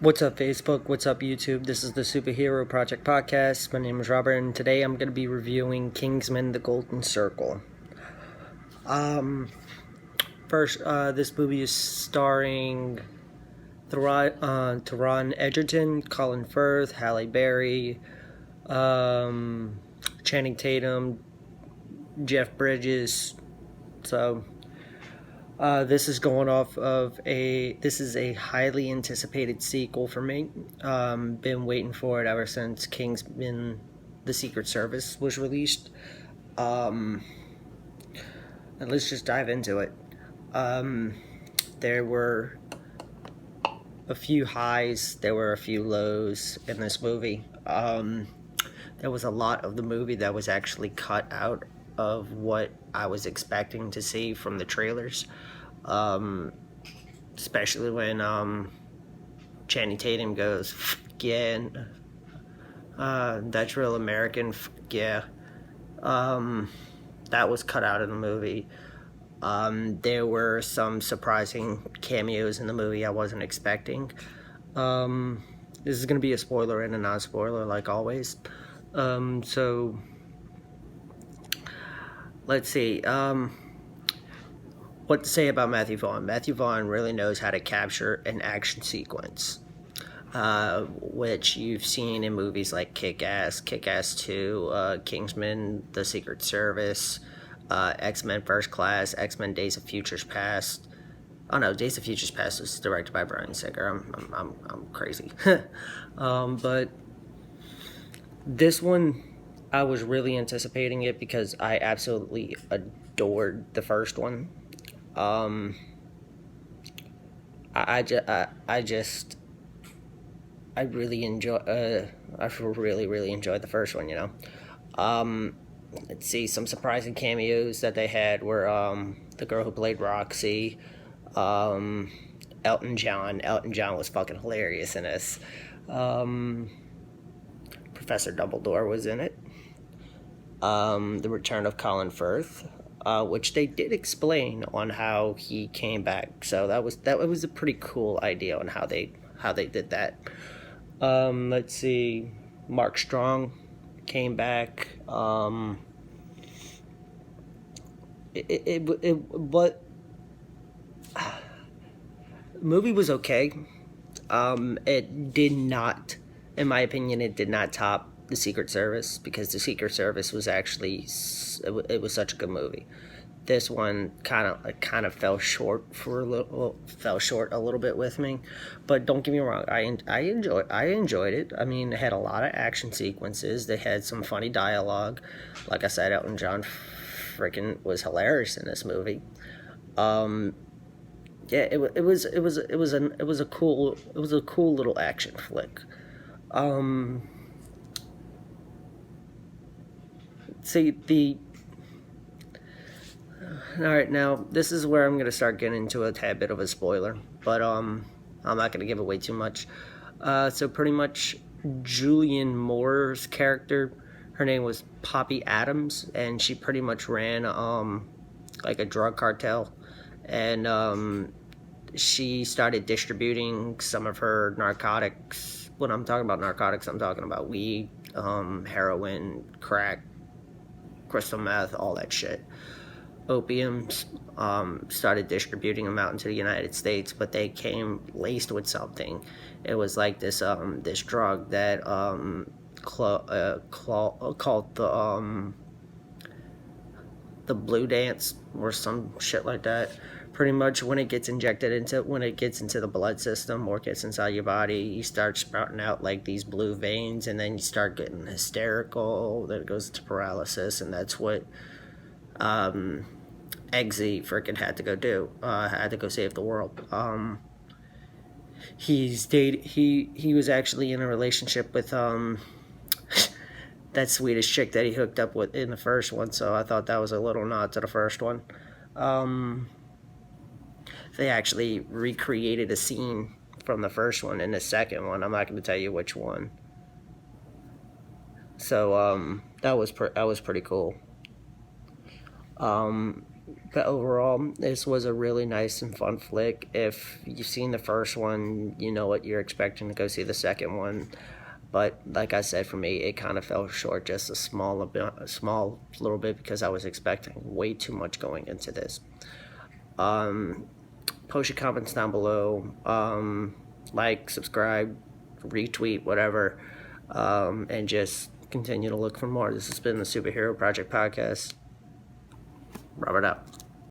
What's up, Facebook? What's up, YouTube? This is the Superhero Project Podcast. My name is Robert, and today I'm going to be reviewing Kingsman: The Golden Circle. First, this movie is starring Taron Egerton, Colin Firth, Halle Berry, Channing Tatum, Jeff Bridges. So, this is going off of this is a highly anticipated sequel for me. Been waiting for it ever since Kingsman: The Secret Service was released. And let's just dive into it. There were a few highs, there were a few lows in this movie. There was a lot of the movie that was actually cut out of what I was expecting to see from the trailers. Especially when Channing Tatum goes, yeah, that's real American, yeah. That was cut out of the movie. There were some surprising cameos in the movie I wasn't expecting. This is going to be a spoiler and a non-spoiler, like always. So, let's see. What to say about Matthew Vaughn? Matthew Vaughn really knows how to capture an action sequence, which you've seen in movies like Kick-Ass, Kick-Ass 2, Kingsman: The Secret Service, X-Men First Class, X-Men Days of Futures Past. Oh no, Days of Futures Past was directed by Bryan Singer. I'm crazy. But this one, I was really anticipating it because I absolutely adored the first one. I really enjoyed the first one, Let's see, some surprising cameos that they had were, the girl who played Roxy, Elton John was fucking hilarious in this, Professor Dumbledore was in it, the return of Colin Firth, which they did explain on how he came back. So that was a pretty cool idea on how they did that. Let's see, Mark Strong came back. But the movie was okay. It did not, in my opinion, it did not top The Secret Service, because The Secret Service was actually, it was such a good movie. This one kind of fell short a little bit with me, but don't get me wrong, I enjoyed it. I mean, it had a lot of action sequences. They had some funny dialogue. Like I said, Elton John freaking was hilarious in this movie. Yeah, it was a cool little action flick. See, alright, now, this is where I'm going to start getting into a tad bit of a spoiler, but, I'm not going to give away too much. So pretty much, Julianne Moore's character, her name was Poppy Adams, and she pretty much ran, like a drug cartel, and, she started distributing some of her narcotics. When I'm talking about narcotics, I'm talking about weed, heroin, crack, crystal meth, all that shit. Opiums, started distributing them out into the United States, but they came laced with something. It was like this drug that called the blue dance or some shit like that. Pretty much when it gets into the blood system or gets inside your body, you start sprouting out like these blue veins, and then you start getting hysterical. Then it goes to paralysis, and that's what Eggsy freaking had to go do. Had to go save the world. He was actually in a relationship with that Swedish chick that he hooked up with in the first one, so I thought that was a little nod to the first one. They actually recreated a scene from the first one in the second one. I'm not going to tell you which one. So that was pretty cool. But overall, this was a really nice and fun flick. If you've seen the first one, you know what you're expecting to go see the second one. But like I said, for me, it kind of fell short just a small little bit because I was expecting way too much going into this. Post your comments down below. Like, subscribe, retweet, whatever, and just continue to look for more. This has been the Superhero Project Podcast. Robert out.